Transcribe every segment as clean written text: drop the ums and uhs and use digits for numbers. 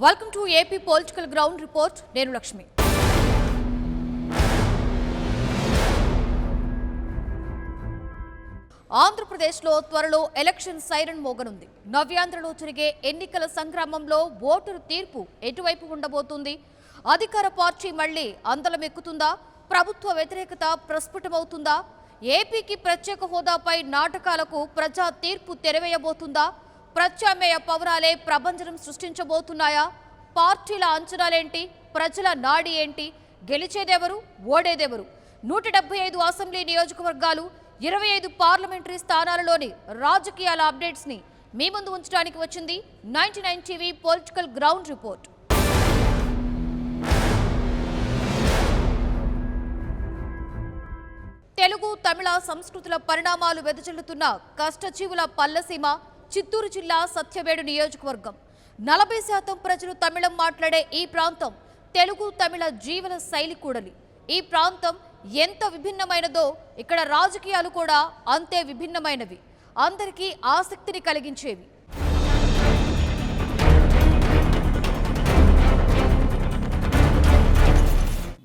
Welcome to AP political ground report. నేను లక్ష్మి. ఆంధ్రప్రదేశ్లో త్వరలో ఎలక్షన్ సైరన్ మోగనుంది. నవ్యాంధ్రలో జరిగే ఎన్నికల సంగ్రామంలో ఓటరు తీర్పు ఎటువైపు ఉండబోతుంది? అధికార పార్టీ మళ్లీ అందలమెక్కుతుందా? ప్రభుత్వ వ్యతిరేకత ప్రస్ఫుటమవుతుందా? ఏపీకి ప్రత్యేక హోదాపై నాటకాలకు ప్రజా తీర్పు తెరవేయబోతుందా? ప్రత్యామ్నాయ పవరాలే ప్రభంజనం సృష్టించబోతున్నాయా? పార్టీల అంచనాలేంటి? ప్రజల నాడి ఏంటి? గెలిచేదెవరు? ఓడేదెవరు? 175 అసెంబ్లీ నియోజకవర్గాలు, 25 పార్లమెంటరీ స్థానాలలోని రాజకీయాల అప్డేట్స్ ని మీ ముందు ఉంచడానికి వచ్చింది 99 TV political ground report. Telugu Tamil సంస్కృతుల పరిణామాలు వెదజల్లుతున్న కష్టజీవుల పల్లసీమ చిత్తూరు జిల్లా సత్యవేడు నియోజకవర్గం. 40% ప్రజలు తమిళం మాట్లాడే ఈ ప్రాంతం తెలుగు తమిళ జీవన శైలి కూడలి. ఈ ప్రాంతం ఎంత విభిన్నమైనదో ఇక్కడ రాజకీయాలు కూడా అంతే విభిన్నమైనవి, అందరికీ ఆసక్తిని కలిగించేవి.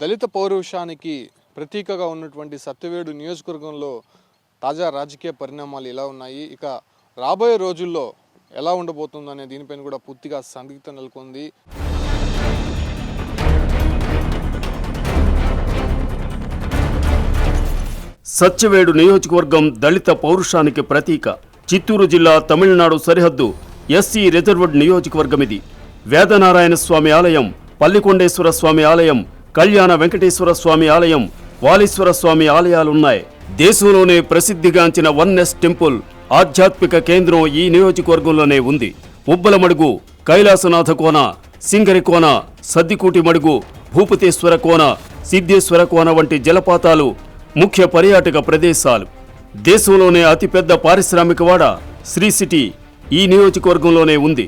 దళిత పౌరుషానికి ప్రతీకగా ఉన్నటువంటి సత్యవేడు నియోజకవర్గంలో తాజా రాజకీయ పరిణామాలు ఎలా ఉన్నాయి, ఇక రాబోయే రోజుల్లో ఎలా ఉండబోతుందో అనే దీనిపైన కూడా పూర్తిగా సందిగ్ధత నెలకొంది. సత్యవేడు నియోజకవర్గం దళిత పౌరుషానికి ప్రతీక. చిత్తూరు జిల్లా తమిళనాడు సరిహద్దు ఎస్సీ రిజర్వ్డ్ నియోజకవర్గం ఇది. వేదనారాయణ స్వామి ఆలయం, పల్లికొండేశ్వర స్వామి ఆలయం, కళ్యాణ వెంకటేశ్వర స్వామి ఆలయం, వాలీశ్వర స్వామి ఆలయాలున్నాయి. దేశంలోనే ప్రసిద్ధిగాంచిన వన్నెస్ టెంపుల్ ఆధ్యాత్మిక కేంద్రం ఈ నియోజకవర్గంలోనే ఉంది. ఉబ్బలమడుగు, కైలాసనాథ కోన, సింగరి కోన, సద్దికూటి మడుగు, భూపతేశ్వర కోన, సిద్ధేశ్వర కోన వంటి జలపాతాలు ముఖ్య పర్యాటక ప్రదేశాలు. దేశంలోనే అతిపెద్ద పారిశ్రామికవాడ శ్రీ సిటీ ఈ నియోజకవర్గంలోనే ఉంది.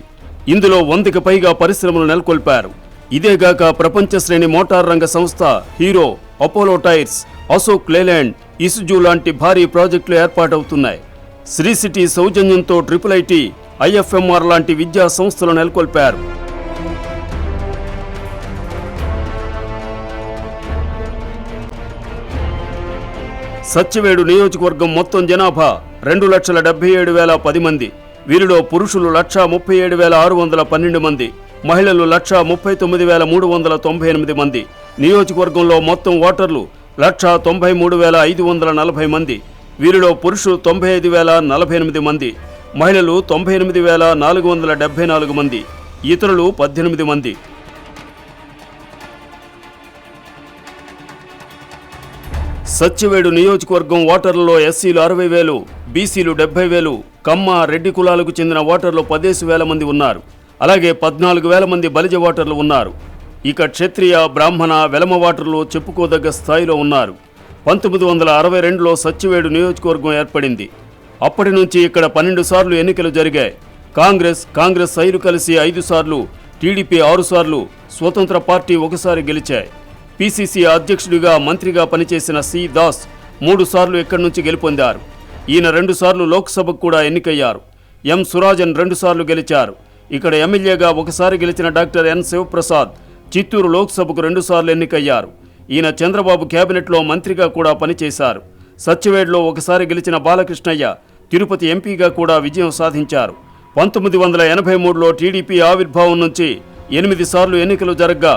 ఇందులో 100కి పైగా పరిశ్రమలు నెలకొల్పారు. ఇదేగాక ప్రపంచ శ్రేణి మోటార్ రంగ సంస్థ Hero, Apollo Tyres, Ashok Leyland, Isuzu లాంటి భారీ ప్రాజెక్టులు ఏర్పాటవుతున్నాయి. శ్రీ సిటీ సౌజన్యంతో IIIT, IFMR లాంటి విద్యా సంస్థలు నెలకొల్పారు. సత్యవేడు నియోజకవర్గం మొత్తం జనాభా 2,77,010 మంది. వీరిలో పురుషులు 1,37,612 మంది, మహిళలు 1,39,398 మంది. నియోజకవర్గంలో మొత్తం ఓటర్లు 1,93,540 మంది. వీరిలో పురుషులు 95,048 మంది, మహిళలు 98,474 మంది, ఇతరులు 18 మంది. సత్యవేడు నియోజకవర్గం ఓటర్లలో ఎస్సీలు 60,000, బీసీలు 70,000, కమ్మ, రెడ్డి కులాలకు చెందిన ఓటర్లు 15,000 మంది ఉన్నారు. అలాగే 14,000 మంది బలిజ ఓటర్లు ఉన్నారు. ఇక క్షత్రియ, బ్రాహ్మణ, వెలమ ఓటర్లు చెప్పుకోదగ్గ స్థాయిలో ఉన్నారు. 1962లో సత్యవేడు నియోజకవర్గం ఏర్పడింది. అప్పటి నుంచి ఇక్కడ 12 సార్లు ఎన్నికలు జరిగాయి. కాంగ్రెస్ ఐలు కలిసి 5 సార్లు, టీడీపీ 6 సార్లు, స్వతంత్ర పార్టీ 1 సారి గెలిచాయి. పిసిసి అధ్యక్షుడిగా, మంత్రిగా పనిచేసిన సి దాస్ 3 సార్లు ఇక్కడి నుంచి గెలుపొందారు. ఈయన 2 సార్లు లోక్సభకు కూడా ఎన్నికయ్యారు. ఎం సురాజన్ 2 సార్లు గెలిచారు. ఇక్కడ ఎమ్మెల్యేగా 1 సారి గెలిచిన డాక్టర్ ఎన్ శివప్రసాద్ చిత్తూరు లోక్సభకు 2 సార్లు ఎన్నికయ్యారు. ఈయన చంద్రబాబు కేబినెట్లో మంత్రిగా కూడా పనిచేశారు. సత్యవేడులో 1 సారి గెలిచిన బాలకృష్ణయ్య తిరుపతి ఎంపీగా కూడా విజయం సాధించారు. 1983లో టీడీపీ ఆవిర్భావం నుంచి 8 సార్లు ఎన్నికలు జరగ్గా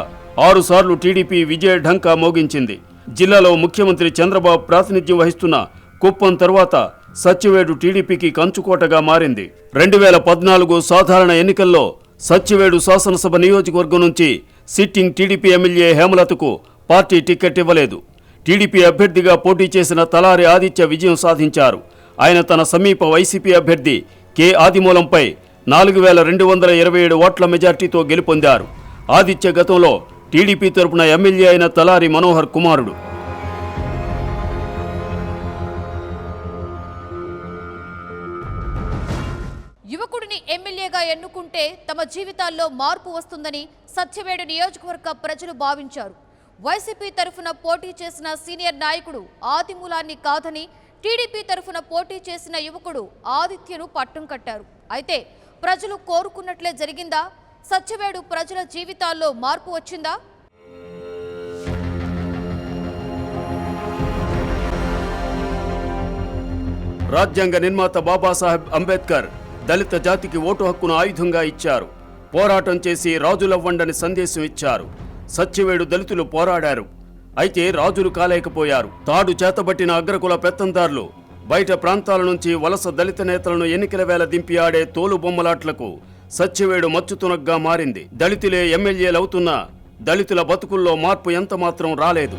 6 సార్లు టీడీపీ విజయ ఢంకా మోగించింది. జిల్లాలో ముఖ్యమంత్రి చంద్రబాబు ప్రాతినిధ్యం వహిస్తున్న కుప్పం తరువాత సత్యవేడు టీడీపీకి కంచుకోటగా మారింది. 2014 సాధారణ ఎన్నికల్లో సత్యవేడు శాసనసభ నియోజకవర్గం నుంచి సిట్టింగ్ టీడీపీ ఎమ్మెల్యే హేమలతకు పార్టీ టికెట్ ఇవ్వలేదు. టీడీపీ అభ్యర్థిగా పోటీ చేసిన తలారి ఆదిత్య విజయం సాధించారు. ఆయన తన సమీప వైసీపీ అభ్యర్థి కె ఆదిమూలంపై 4,227 ఓట్ల మెజార్టీతో గెలుపొందారు. ఆదిత్య గతంలో టీడీపీ తరపున ఎమ్మెల్యే అయిన తలారి మనోహర్ కుమారుడు. యువకుడిని ఎమ్మెల్యేగా ఎన్నుకుంటే తమ జీవితాల్లో మార్పు వస్తుందని సత్యవేడు నియోజకవర్గ ప్రజలు భావించారు. వైసీపీ తరఫున పోటీ చేసిన సీనియర్ నాయకుడు ఆదిమూలాన్ని కాదని టీడీపీ తరఫున పోటీ చేసిన యువకుడు ఆదిత్యను పట్టం కట్టారు. అయితే ప్రజలు కోరుకున్నట్లే జరిగిందా? సత్యవేడు ప్రజల జీవితాల్లో మార్పు వచ్చిందా? రాజ్యాంగ నిర్మాత బాబాసాహెబ్ అంబేద్కర్ దళిత జాతికి ఓటు హక్కును ఆయుధంగా ఇచ్చారు. పోరాటం చేసి రాజులవ్వండని సందేశం ఇచ్చారు. సత్యవేడు దళితులు పోరాడారు. అయితే రాజులు కాలేకపోయారు. తాడు చేతబట్టిన అగ్రకుల పెత్తందారులు బయట ప్రాంతాల నుంచి వలస దళిత నేతలను ఎన్నికల వేళ దింపి ఆడే తోలు బొమ్మలాట్లకు సత్యవేడు మచ్చుతునగ్గా మారింది. దళితులే ఎమ్మెల్యేలవుతున్నా దళితుల బతుకుల్లో మార్పు ఎంత మాత్రం రాలేదు.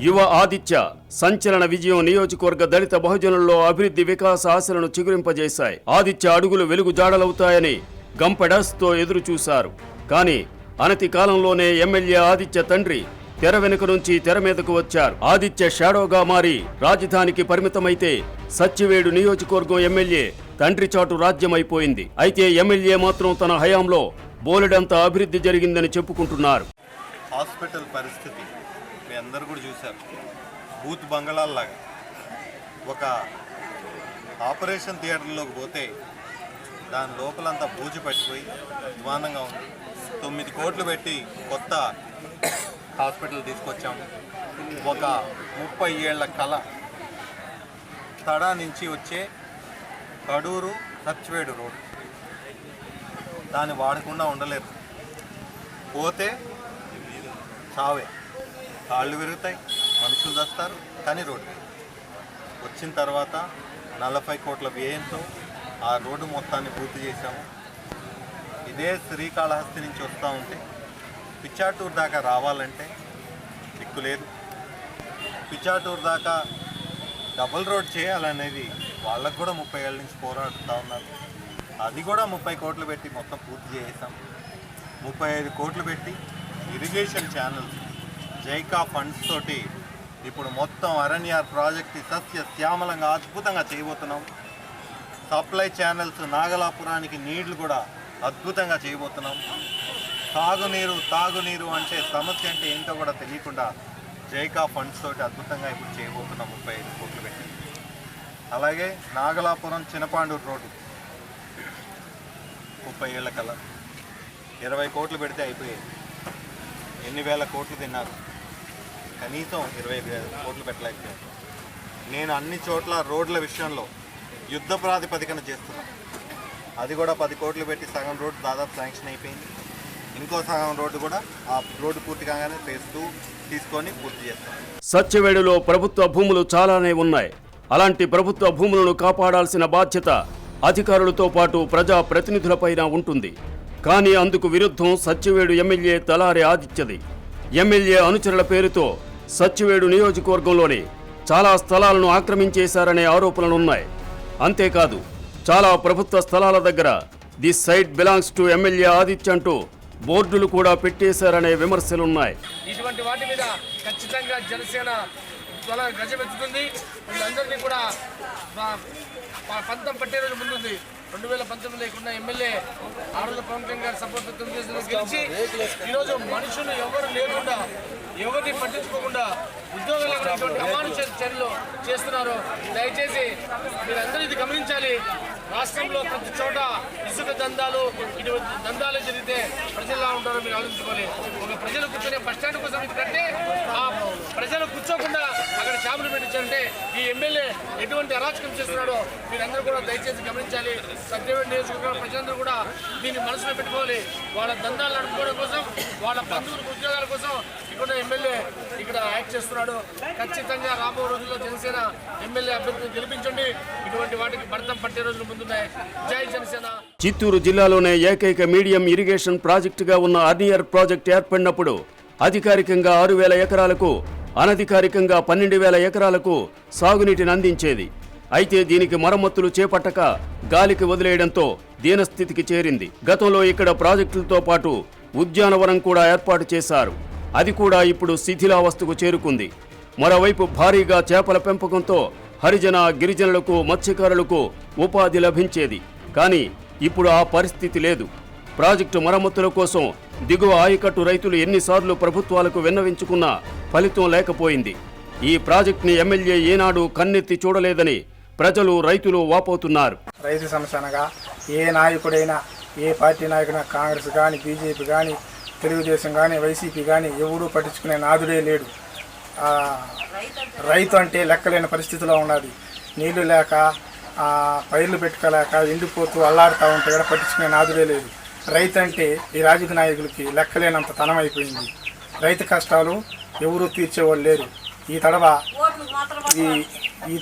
యువ ఆదిత్య సంచలన విజయం నియోజకవర్గ దళిత బహుజనుల్లో అభివృద్ధి వికాస ఆశలను చిగురింపజేశాయి. ఆదిత్య అడుగులు వెలుగు జాడలవుతాయని గంపెడాస్తో ఎదురు చూశారు. కానీ అనతి కాలంలోనే ఎమ్మెల్యే ఆదిత్య తండ్రి తెర వెనుక నుంచి తెర మీదకు వచ్చారు. ఆదిత్య షాడోగా మారి రాజధానికి పరిమితమైతే సత్యవేడు నియోజకవర్గం ఎమ్మెల్యే తండ్రి చాటు రాజ్యమైపోయింది. అయితే ఎమ్మెల్యే మాత్రం తన హయాంలో బోలెడంత అభివృద్ధి జరిగిందని చెప్పుకుంటున్నారు. హాస్పిటల్ పరిస్థితి మీ అందరూ కూడా చూశారు. బూత్ బంగళాల్లాగా ఒక ఆపరేషన్ థియేటర్లోకి పోతే దాని లోపలంతా బూజు పట్టిపోయి అధ్వానంగా ఉంది. 9 కోట్లు పెట్టి కొత్త హాస్పిటల్ తీసుకొచ్చాము. ఒక 30 ఏళ్ల కళ తడా నుంచి వచ్చే కడూరు సత్యవేడు రోడ్, దాన్ని వాడకుండా ఉండలేరు. పోతే చావే, కాళ్ళు విరుగుతాయి, మనుషులు దస్తారు, కానీ రోడ్డు వచ్చిన తర్వాత 40 కోట్ల వ్యయంతో ఆ రోడ్డు మొత్తాన్ని పూర్తి చేశాము. ఇదే శ్రీకాళహస్తి నుంచి వస్తూ ఉంటే పిచ్చాటూరు దాకా రావాలంటే దిక్కు లేదు. పిచ్చాటూరు దాకా డబుల్ రోడ్ చేయాలనేది వాళ్ళకు కూడా 30 ఏళ్ళ నుంచి పోరాడుతూ ఉన్నారు. అది కూడా 30 కోట్లు పెట్టి మొత్తం పూర్తి చేసాం. 35 కోట్లు పెట్టి ఇరిగేషన్ ఛానల్స్ జైకా ఫండ్స్ తోటి ఇప్పుడు మొత్తం అరణ్యార్ ప్రాజెక్ట్ సస్య శ్యామలంగా అద్భుతంగా చేయబోతున్నాం. సప్లై ఛానల్స్ నాగలాపురానికి నీళ్లు కూడా అద్భుతంగా చేయబోతున్నాం. తాగునీరు అంటే సమస్య అంటే ఏంటో కూడా తెలియకుండా జైకా ఫండ్స్ తోటి అద్భుతంగా ఇప్పుడు చేయబోతున్నాం 35 కోట్లు పెట్టి. అలాగే నాగలాపురం చినపాండూరు రోడ్డు 30 ఏళ్ల కల 20 కోట్లు పెడితే అయిపోయేది. ఎన్ని వేల కోట్లు తిన్నారు, కనీసం 20 కోట్లు పెట్టలేకపోయారు. నేను అన్ని చోట్ల రోడ్ల విషయంలో యుద్ధ ప్రాతిపదికన చేస్తున్నాను. అది కూడా 10 కోట్లు పెట్టి సగం రోడ్డు దాదాపు శాంక్షన్ అయిపోయింది. ఇంకో సగం రోడ్డు కూడా ఆ రోడ్డు పూర్తి కాగానే ఫేజ్ 2 తీసుకొని పూర్తి చేస్తాం. సత్యవేడులో ప్రభుత్వ భూములు చాలానే ఉన్నాయి. అలాంటి ప్రభుత్వ భూములను కాపాడాల్సిన బాధ్యత అధికారులతో పాటు ప్రజా ప్రతినిధులపైన ఉంటుంది. కానీ అందుకు విరుద్ధం సత్యవేడు ఎమ్మెల్యే తలారి ఆదిత్యది. ఎమ్మెల్యే అనుచరుల పేరుతో సత్యవేడు నియోజకవర్గంలోని చాలా స్థలాలను ఆక్రమించేశారనే ఆరోపణలున్నాయి. అంతేకాదు చాలా ప్రభుత్వ స్థలాల దగ్గర this site belongs to MLA Aditya అంటూ బోర్డులు కూడా పెట్టేశారనే విమర్శలున్నాయి. ఇటువంటి వాటి మీద ఖచ్చితంగా జనసేన గజమెత్తుతుంది. వీళ్ళందరినీ కూడా పంతం పట్టే రోజు ముందుంది. 2019 లేకుండా ఎమ్మెల్యే ఆరుల పవన్ కళ్యాణ్ గారి సపోర్ట్ గెలిచి ఈరోజు మనుషులు ఎవరు లేకుండా ఎవరిని పట్టించుకోకుండా ఉద్యోగాలు ఇటువంటి అమానుష చర్యలు చేస్తున్నారు. దయచేసి మీరందరూ ఇది గమనించాలి. రాష్ట్రంలో ప్రతి చోట ఇసుక దందాలు, ఇటువంటి దందాలు జరిగితే ప్రజలు ఎలా ఉంటారో మీరు ఆలోచించుకోవాలి. ఒక ప్రజలు కూర్చొని బస్టాండ్ కోసం ఎందుకంటే ఆ ప్రజలు కూర్చోకుండా అక్కడ చేపలు పెట్టించారంటే ఈ ఎమ్మెల్యే ఎటువంటి అరాచకం చేస్తున్నాడో మీరందరూ కూడా దయచేసి గమనించాలి. సత్యవేడు నియోజకవర్గ ప్రజలందరూ కూడా దీన్ని మనసులో పెట్టుకోవాలి. వాళ్ళ దందాలు నడుపుకోవడం కోసం, వాళ్ళ బంధువులకు ఉద్యోగాల కోసం ఇక్కడ ఎమ్మెల్యే ఇక్కడ యాక్ట్ చేస్తున్నాడు. ఖచ్చితంగా రాబో రోజుల్లో జనసేన ఎమ్మెల్యే అభ్యర్థిని గెలిపించండి. ఇటువంటి వాటికి భర్తం పట్టే రోజులు ముందున్నాయి. జై జనసేన. చిత్తూరు జిల్లాలోనే ఏకైక మీడియం ఇరిగేషన్ ప్రాజెక్టుగా ఉన్న అర్నియర్ ప్రాజెక్టు ఏర్పడినప్పుడు అధికారికంగా 6,000 ఎకరాలకు, అనధికారికంగా 12,000 ఎకరాలకు సాగునీటిని అందించేది. అయితే దీనికి మరమ్మతులు చేపట్టక గాలికి వదిలేయడంతో దీనస్థితికి చేరింది. గతంలో ఇక్కడ ప్రాజెక్టులతో పాటు ఉద్యానవనం కూడా ఏర్పాటు చేశారు. అది కూడా ఇప్పుడు శిథిలావస్థకు చేరుకుంది. మరోవైపు భారీగా చేపల పెంపకంతో హరిజన, గిరిజనులకు, మత్స్యకారులకు ఉపాధి లభించేది. కానీ ఇప్పుడు ఆ పరిస్థితి లేదు. ప్రాజెక్టు మరమ్మతుల కోసం దిగువ ఆయకట్టు రైతులు ఎన్నిసార్లు ప్రభుత్వాలకు విన్నవించుకున్నా ఫలితం లేకపోయింది. ఈ ప్రాజెక్టుని ఎమ్మెల్యే ఏనాడు కన్నెత్తి చూడలేదని ప్రజలు రైతులు వాపోతున్నారు. రైతు సమస్య అనగా ఏ నాయకుడైనా, ఏ పార్టీ నాయకుడైనా, కాంగ్రెస్ కానీ, బీజేపీ కానీ, తెలుగుదేశం కానీ, వైసీపీ కానీ ఎవడూ పట్టించుకునే నాదుడే లేడు. రైతు అంటే లెక్కలేని పరిస్థితిలో ఉన్నది. నీళ్లు లేక, పైర్లు పెట్టుకోలేక ఎండిపోతూ అల్లాడుతూ ఉంటే కూడా పట్టించుకునే నాదుడే లేదు. రైతు అంటే ఈ రాజకీయ నాయకులకి లెక్కలేనంత తనం అయిపోయింది. రైతు కష్టాలు ఎవరూ తీర్చేవాళ్ళు లేరు. ఈ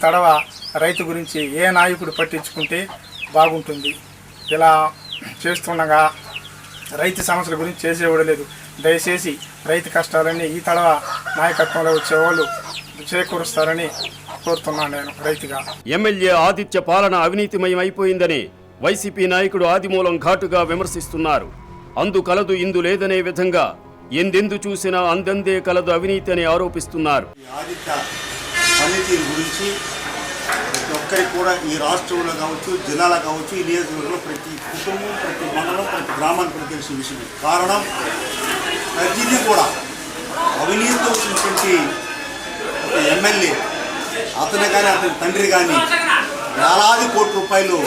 తడవ రైతు గురించి ఏ నాయకుడు పట్టించుకుంటే బాగుంటుంది. ఇలా చేస్తుండగా రైతు సమస్యల గురించి చేసేవాడు లేదు. దయచేసి రైతు కష్టాలన్నీ ఈ తడవ నాయకత్వంలో వచ్చేవాళ్ళు చేకూరుస్తారని కోరుతున్నాను నేను రైతుగా. ఎమ్మెల్యే ఆదిత్య పాలన అవినీతిమయం అయిపోయిందని వైసీపీ నాయకుడు ఆదిమూలం ఘాటుగా విమర్శిస్తున్నారు. అందు కలదు ఇందు లేదనే విధంగా ఎందెందు చూసినా అందందే కలదు అవినీతి అని ఆరోపిస్తున్నారు. ఆదిత్య పనితీరు గురించి ప్రతి ఒక్కరికి కూడా ఈ రాష్ట్రంలో కావచ్చు, జిల్లాలో కావచ్చు, ఈ నియోజకవర్గంలో ప్రతి కుటుంబం, ప్రతి మండలం, ప్రతి గ్రామానికి తెలిసిన విషయం. కారణం ప్రతిదీ కూడా అవినీతితో వచ్చినటువంటి ఒక ఎమ్మెల్యే, అతను కానీ అతని తండ్రి కానీ వేలాది కోట్ల రూపాయలు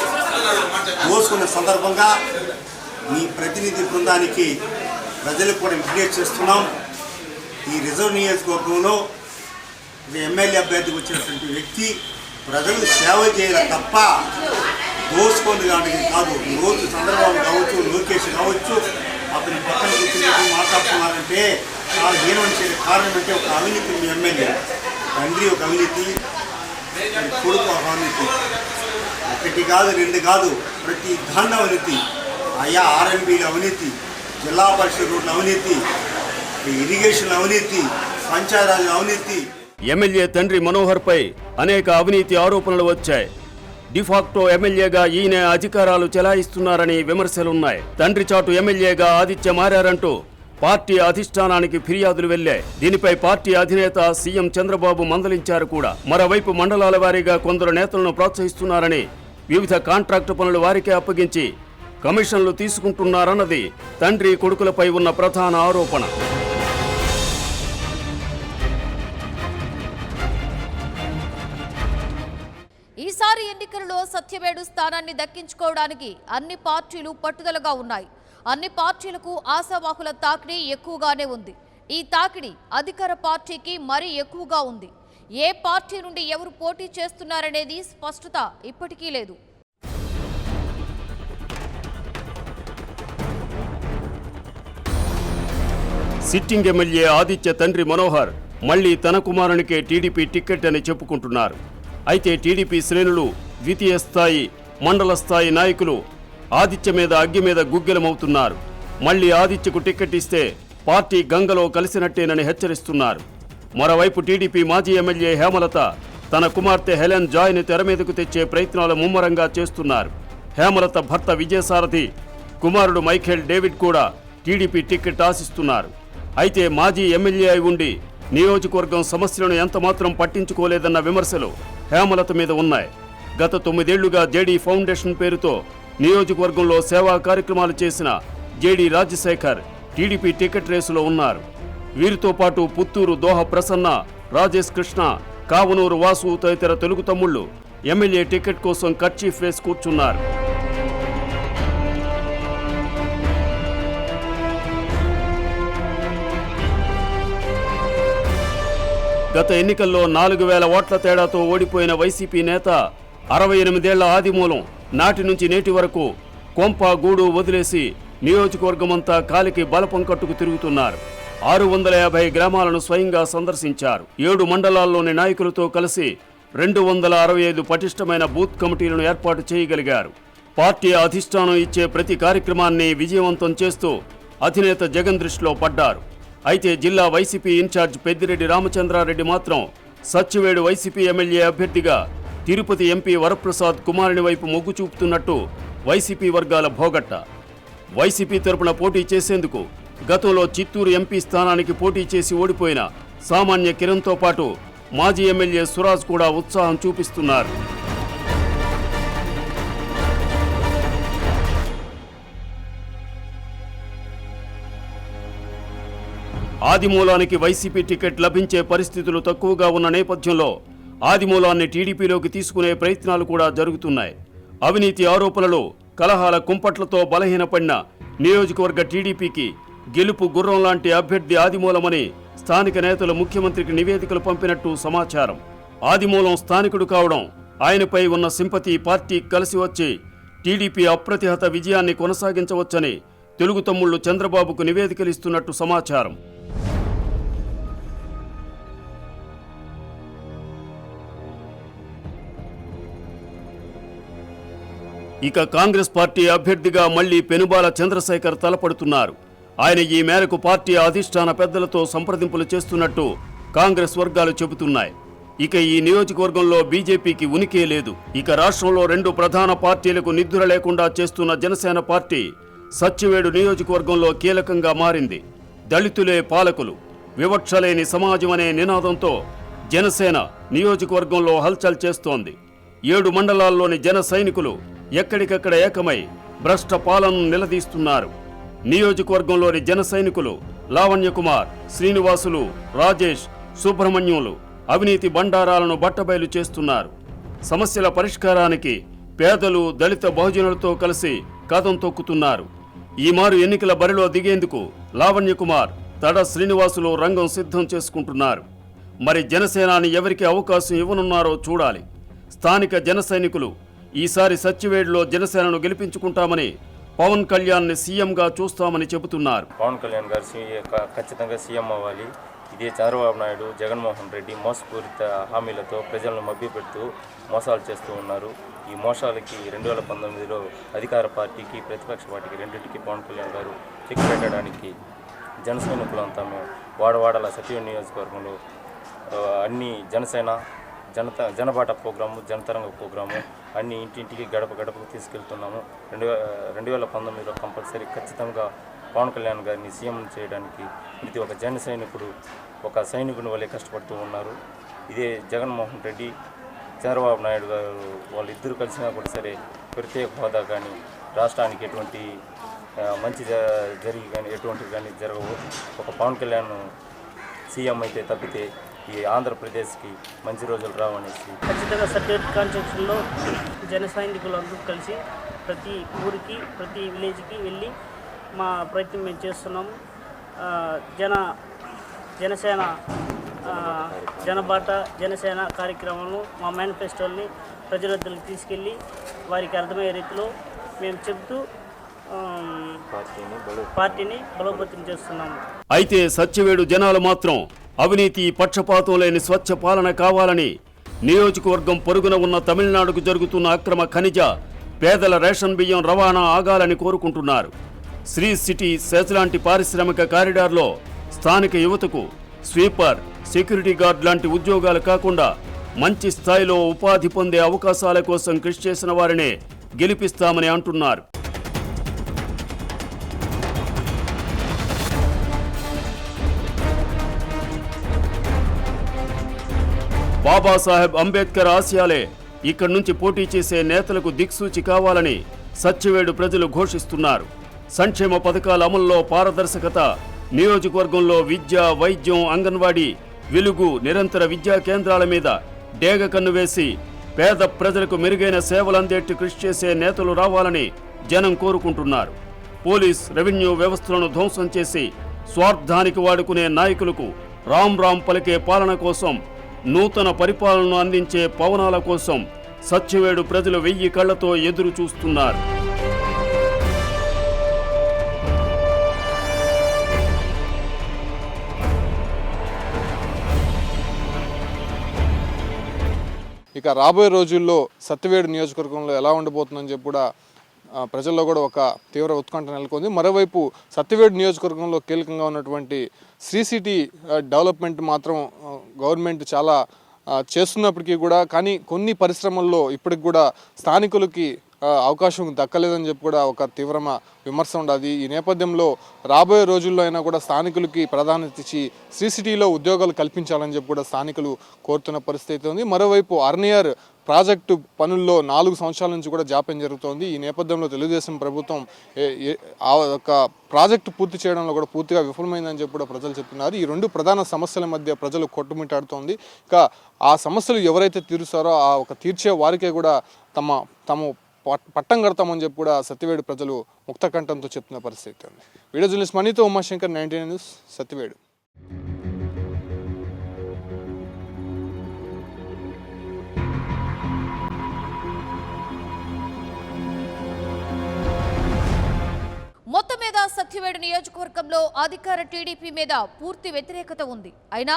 మోసుకున్న సందర్భంగా మీ ప్రతినిధి బృందానికి ప్రజలకు కూడా విజ్ఞప్తి చేస్తున్నాం. ఈ రిజర్వ్ నియోజకవర్గంలో ఎమ్మెల్యే అభ్యర్థికి వచ్చినటువంటి వ్యక్తి ప్రజలు సేవ చేయాలి తప్ప దోసుకొని కాదు. ఈరోజు చంద్రబాబు కావచ్చు, లోకేష్ కావచ్చు, అతని పక్కన కూర్చుని మాట్లాడుతున్నారంటే చాలా హీనమైన కారణం అంటే ఒక అవినీతి. మీ ఎమ్మెల్యే తండ్రి ఒక అవినీతి, కొడుకు ఒక అవినీతి. ఒకటి కాదు, రెండు కాదు, ప్రతి దాంట్లో అవినీతి. ఆయా ఆర్ఎంపీల అవినీతి, జిల్లా పరిషత్ రోడ్ల అవినీతి, ఇరిగేషన్ అవినీతి, పంచాయతీరాజ్ అవినీతి. ఎమ్మెల్యే తండ్రి మనోహర్పై అనేక అవినీతి ఆరోపణలు వచ్చాయి. డిఫాక్టో ఎమ్మెల్యేగా ఈయన అధికారాలు చెలాయిస్తున్నారని విమర్శలున్నాయి. తండ్రి చాటు ఎమ్మెల్యేగా ఆదిత్య మారారంటూ పార్టీ అధిష్టానానికి ఫిర్యాదులు వెళ్లాయి. దీనిపై పార్టీ అధినేత సీఎం చంద్రబాబు మందలించారు కూడా. మరోవైపు మండలాల వారీగా కొందరు నేతలను ప్రోత్సహిస్తున్నారని, వివిధ కాంట్రాక్టు పనులు వారికే అప్పగించి కమిషన్లు తీసుకుంటున్నారన్నది తండ్రి కొడుకులపై ఉన్న ప్రధాన ఆరోపణ. ఈసారి ఎన్నికలలో సత్యవేడు స్థానాన్ని దక్కించుకోవడానికి అన్ని పార్టీలు పట్టుదలగా ఉన్నాయి. అన్ని పార్టీలకు ఆశావాహుల తాకిడి ఎక్కువగానే ఉంది. ఈ తాకిడి అధికార పార్టీకి మరీ ఎక్కువగా ఉంది. ఏ పార్టీ నుండి ఎవరు పోటీ చేస్తున్నారనేది స్పష్టత ఇప్పటికీ లేదు. సిట్టింగ్ ఎమ్మెల్యే ఆదిత్య తండ్రి మనోహర్ మళ్లీ తన కుమారునికే టీడీపీ టికెట్ అని చెప్పుకుంటున్నారు. అయితే టీడీపీ శ్రేణులు, ద్వితీయ స్థాయి, మండల స్థాయి నాయకులు ఆదిత్య మీద అగ్గి మీద గుగ్గిలమవుతున్నారు. మళ్లీ ఆదిత్యకు టికెట్ ఇస్తే పార్టీ గంగలో కలిసినట్టేనని హెచ్చరిస్తున్నారు. మరోవైపు టీడీపీ మాజీ ఎమ్మెల్యే హేమలత తన కుమార్తె హెలెన్ జాయ్ని తెర మీదకు తెచ్చే ప్రయత్నాలు ముమ్మరంగా చేస్తున్నారు. హేమలత భర్త విజయసారథి, కుమారుడు మైఖేల్ డేవిడ్ కూడా టీడీపీ టికెట్ ఆశిస్తున్నారు. అయితే మాజీ ఎమ్మెల్యే అయి ఉండి నియోజకవర్గం సమస్యలను ఎంతమాత్రం పట్టించుకోలేదన్న విమర్శలు హేమలత మీద ఉన్నాయి. గత 9 ఏళ్లుగా జేడీ ఫౌండేషన్ పేరుతో నియోజకవర్గంలో సేవా కార్యక్రమాలు చేసిన జేడీ రాజశేఖర్ టీడీపీ టికెట్ రేసులో ఉన్నారు. వీరితో పాటు పుత్తూరు దోహ ప్రసన్న, రాజేష్ కృష్ణ, కావనూరు వాసు తదితర తెలుగు తమ్ముళ్లు ఎమ్మెల్యే టికెట్ కోసం కర్చీఫ్ వేసి కూర్చున్నారు. గత ఎన్నికల్లో 4000 ఓట్ల తేడాతో ఓడిపోయిన వైసీపీ నేత 68 ఏళ్ల ఆదిమూలం నాటి నుంచి నేటి వరకు కొంప గూడు వదిలేసి నియోజకవర్గమంతా కాలికి బలపం కట్టుకు తిరుగుతున్నారు. 650 గ్రామాలను స్వయంగా సందర్శించారు. 7 మండలాల్లోని నాయకులతో కలిసి 265 పటిష్టమైన బూత్ కమిటీలను ఏర్పాటు చేయగలిగారు. పార్టీ అధిష్టానం ఇచ్చే ప్రతి కార్యక్రమాన్ని విజయవంతం చేస్తూ అధినేత జగన్ దృష్టిలో పడ్డారు. అయితే జిల్లా వైసీపీ ఇన్ఛార్జ్ పెద్దిరెడ్డి రామచంద్రారెడ్డి మాత్రం సత్యవేడు వైసీపీ ఎమ్మెల్యే అభ్యర్థిగా తిరుపతి ఎంపీ వరప్రసాద్ కుమారుని వైపు మొగ్గు చూపుతున్నట్టు వైసీపీ వర్గాల భోగట్ట. వైసీపీ తరపున పోటీ చేసేందుకు గతంలో చిత్తూరు ఎంపీ స్థానానికి పోటీ చేసి ఓడిపోయిన సామాన్య కిరణ్తో పాటు మాజీ ఎమ్మెల్యే సురాజ్ కూడా ఉత్సాహం చూపిస్తున్నారు. ఆదిమూలానికి వైసీపీ టికెట్ లభించే పరిస్థితులు తక్కువగా ఉన్న నేపథ్యంలో ఆదిమూలాన్ని టీడీపీలోకి తీసుకునే ప్రయత్నాలు కూడా జరుగుతున్నాయి. అవినీతి ఆరోపణలు, కలహాల కుంపట్లతో బలహీనపడిన నియోజకవర్గ టీడీపీకి గెలుపు గుర్రం లాంటి అభ్యర్థి ఆదిమూలమని స్థానిక నేతలు ముఖ్యమంత్రికి నివేదికలు పంపినట్టు సమాచారం. ఆదిమూలం స్థానికుడు కావడం, ఆయనపై ఉన్న సింపతి పార్టీ కలిసి వచ్చి టీడీపీ అప్రతిహత విజయాన్ని కొనసాగించవచ్చని తెలుగు తమ్ముళ్లు చంద్రబాబుకు నివేదికలు ఇస్తున్నట్టు సమాచారం. ఇక కాంగ్రెస్ పార్టీ అభ్యర్థిగా మళ్లీ పెనుబాల చంద్రశేఖర్ తలపడుతున్నారు. ఆయన ఈ మేరకు పార్టీ అధిష్టాన పెద్దలతో సంప్రదింపులు చేస్తున్నట్టు కాంగ్రెస్ వర్గాలు చెబుతున్నాయి. ఇక ఈ నియోజకవర్గంలో బీజేపీకి ఉనికే లేదు. ఇక రాష్ట్రంలో 2 ప్రధాన పార్టీలకు నిద్ర లేకుండా చేస్తున్న జనసేన పార్టీ సత్యవేడు నియోజకవర్గంలో కీలకంగా మారింది. దళితులే పాలకులు, వివక్షలేని సమాజం అనే నినాదంతో జనసేన నియోజకవర్గంలో హల్చల్ చేస్తోంది. 7 మండలాల్లోని జన సైనికులు ఎక్కడికక్కడ ఏకమై భ్రష్ట పాలనను నిలదీస్తున్నారు. నియోజకవర్గంలోని జన సైనికులు లావణ్యకుమార్, శ్రీనివాసులు, రాజేష్, సుబ్రహ్మణ్యులు అవినీతి బండారాలను బట్టబయలు చేస్తున్నారు. సమస్యల పరిష్కారానికి పేదలు, దళిత బహుజనులతో కలిసి కదం తొక్కుతున్నారు. ఈ మారు ఎన్నికల బరిలో దిగేందుకు లావణ్యకుమార్, తడ శ్రీనివాసులు రంగం సిద్ధం చేసుకుంటున్నారు. మరి జనసేనాని ఎవరికి అవకాశం ఇవ్వనున్నారో చూడాలి. స్థానిక జన సైనికులు ఈసారి సత్యవేడులో జనసేనను గెలిపించుకుంటామని, పవన్ కళ్యాణ్ని సీఎంగా చూస్తామని చెబుతున్నారు. పవన్ కళ్యాణ్ గారు ఖచ్చితంగా సీఎం అవ్వాలి. ఇదే చంద్రబాబు నాయుడు, జగన్మోహన్ రెడ్డి మోసపూరిత హామీలతో ప్రజలను మభ్యపెడుతూ మోసాలు చేస్తూ ఉన్నారు. ఈ మోసాలకి 2019లో అధికార పార్టీకి, ప్రతిపక్ష పార్టీకి రెండింటికి పవన్ కళ్యాణ్ గారు చెక్ పెట్టడానికి జన సైనికులంతా మేము వాడవాడల సత్యవేడు నియోజకవర్గంలో అన్ని జనసేన జనబాట ప్రోగ్రాము, జనతరంగ ప్రోగ్రాము అన్ని ఇంటింటికి గడప గడపకు తీసుకెళ్తున్నాము. 2019లో కంపల్సరీ ఖచ్చితంగా పవన్ కళ్యాణ్ గారిని సీఎం చేయడానికి ప్రతి ఒక్క జన సైనికుడు ఒక సైనికుని వల్లే కష్టపడుతూ ఉన్నారు. ఇదే జగన్మోహన్ రెడ్డి, చంద్రబాబు నాయుడు గారు వాళ్ళిద్దరూ కలిసినా కూడా సరే ప్రత్యేక హోదా కానీ, రాష్ట్రానికి ఎటువంటి మంచి జరిగి కానీ ఎటువంటివి కానీ జరగవు. ఒక పవన్ కళ్యాణ్ సీఎం అయితే తప్పితే ఈ ఆంధ్రప్రదేశ్కి మంచి రోజులు రావనేసి ఖచ్చితంగా సర్టిఫికేట్ కాన్స్టిట్యూషన్లో జన సైనికులందరూ కలిసి ప్రతి ఊరికి, ప్రతి విలేజ్కి వెళ్ళి మా ప్రయత్నం మేము చేస్తున్నాము. జనసేన జనబాట జనసేన కార్యక్రమంలో మా మేనిఫెస్టోల్ని ప్రజల వద్దకు తీసుకెళ్ళి వారికి అర్థమయ్యే రీతిలో మేము చెబుతూ పార్టీని బలోపేతం చేస్తున్నాము. అయితే సత్యవేడు జనాలు మాత్రం అవినీతి, పక్షపాతం లేని స్వచ్ఛ పాలన కావాలని, నియోజకవర్గం పొరుగున ఉన్న తమిళనాడుకు జరుగుతున్న అక్రమ ఖనిజ, పేదల రేషన్ బియ్యం రవాణా ఆగాలని కోరుకుంటున్నారు. శ్రీ సిటీ సెజ్ లాంటి పారిశ్రామిక కారిడార్లో స్థానిక యువతకు స్వీపర్, సెక్యూరిటీ గార్డ్ లాంటి ఉద్యోగాలు కాకుండా మంచి స్థాయిలో ఉపాధి పొందే అవకాశాల కోసం కృషి చేసిన వారినే గెలిపిస్తామని అంటున్నారు. బాబాసాహెబ్ అంబేద్కర్ ఆశయాలే ఇక్కడి నుంచి పోటీ చేసే నేతలకు దిక్సూచి కావాలని సత్యవేడు ప్రజలు ఘోషిస్తున్నారు. సంక్షేమ పథకాల అమల్లో పారదర్శకత, నియోజకవర్గంలో విద్య, వైద్యం, అంగన్వాడీ, వెలుగు, నిరంతర విద్యా కేంద్రాల మీద డేగ కన్ను వేసి పేద ప్రజలకు మెరుగైన సేవలు అందేట్టు కృషి చేసే నేతలు రావాలని జనం కోరుకుంటున్నారు. పోలీస్, రెవెన్యూ వ్యవస్థలను ధ్వంసం చేసి స్వార్థానికి వాడుకునే నాయకులకు రామ్ రామ్ పలికే పాలన కోసం, నూతన పరిపాలనను అందించే పవనాల కోసం సత్యవేడు ప్రజలు 1000 కళ్లతో ఎదురు చూస్తున్నారు. ఇక రాబోయే రోజుల్లో సత్యవేడు నియోజకవర్గంలో ఎలా ఉండబోతుందని చెప్పి కూడా ప్రజల్లో కూడా ఒక తీవ్ర ఉత్కంఠ నెలకొంది. మరోవైపు సత్యవేడు నియోజకవర్గంలో కీలకంగా ఉన్నటువంటి శ్రీ సిటీ డెవలప్మెంట్ మాత్రం గవర్నమెంట్ చాలా చేస్తున్నప్పటికీ కూడా కానీ కొన్ని పరిశ్రమల్లో ఇప్పటికి కూడా స్థానికులకి అవకాశం దక్కలేదని చెప్పి కూడా ఒక తీవ్రమ విమర్శ ఉండదు. ఈ నేపథ్యంలో రాబోయే రోజుల్లో అయినా కూడా స్థానికులకి ప్రాధాన్యత ఇచ్చి శ్రీ సిటీలో ఉద్యోగాలు కల్పించాలని చెప్పి కూడా స్థానికులు కోరుతున్న పరిస్థితి ఉంది. మరోవైపు అర్నియర్ ప్రాజెక్టు పనుల్లో 4 సంవత్సరాల నుంచి కూడా జాప్యం జరుగుతోంది. ఈ నేపథ్యంలో తెలుగుదేశం ప్రభుత్వం ఆ యొక్క ప్రాజెక్టు పూర్తి చేయడంలో కూడా పూర్తిగా విఫలమైందని చెప్పి కూడా ప్రజలు చెప్తున్నారు. ఈ 2 ప్రధాన సమస్యల మధ్య ప్రజలు కొట్టుమిట్టాడుతోంది. ఇక ఆ సమస్యలు ఎవరైతే తీరుస్తారో ఆ ఒక తీర్చే వారికే కూడా తమ పట్టం కడతామని చెప్పి కూడా సత్యవేడు ప్రజలు ముక్తకంఠంతో చెప్తున్న పరిస్థితి ఉంది. వీడియో జర్నలిస్ట్ మనీతో ఉమాశంకర్, 99 న్యూస్, సత్యవేడు. మొత్తం మీద సత్యవేడు నియోజకవర్గంలో అధికార టీడీపీ మీద పూర్తి వ్యతిరేకత ఉంది. అయినా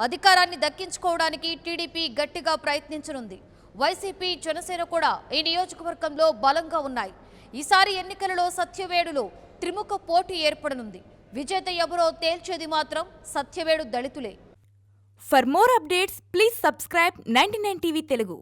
అధికారాన్ని దక్కించుకోవడానికి టీడీపీ గట్టిగా ప్రయత్నించనుంది. వైసీపీ, జనసేన కూడా ఈ నియోజకవర్గంలో బలంగా ఉన్నాయి. ఈసారి ఎన్నికలలో సత్యవేడులో త్రిముఖ పోటీ ఏర్పడనుంది. విజేత ఎవరో తేల్చేది మాత్రం Satyavedu దళితులే. For more updates, please subscribe 99 TV Telugu.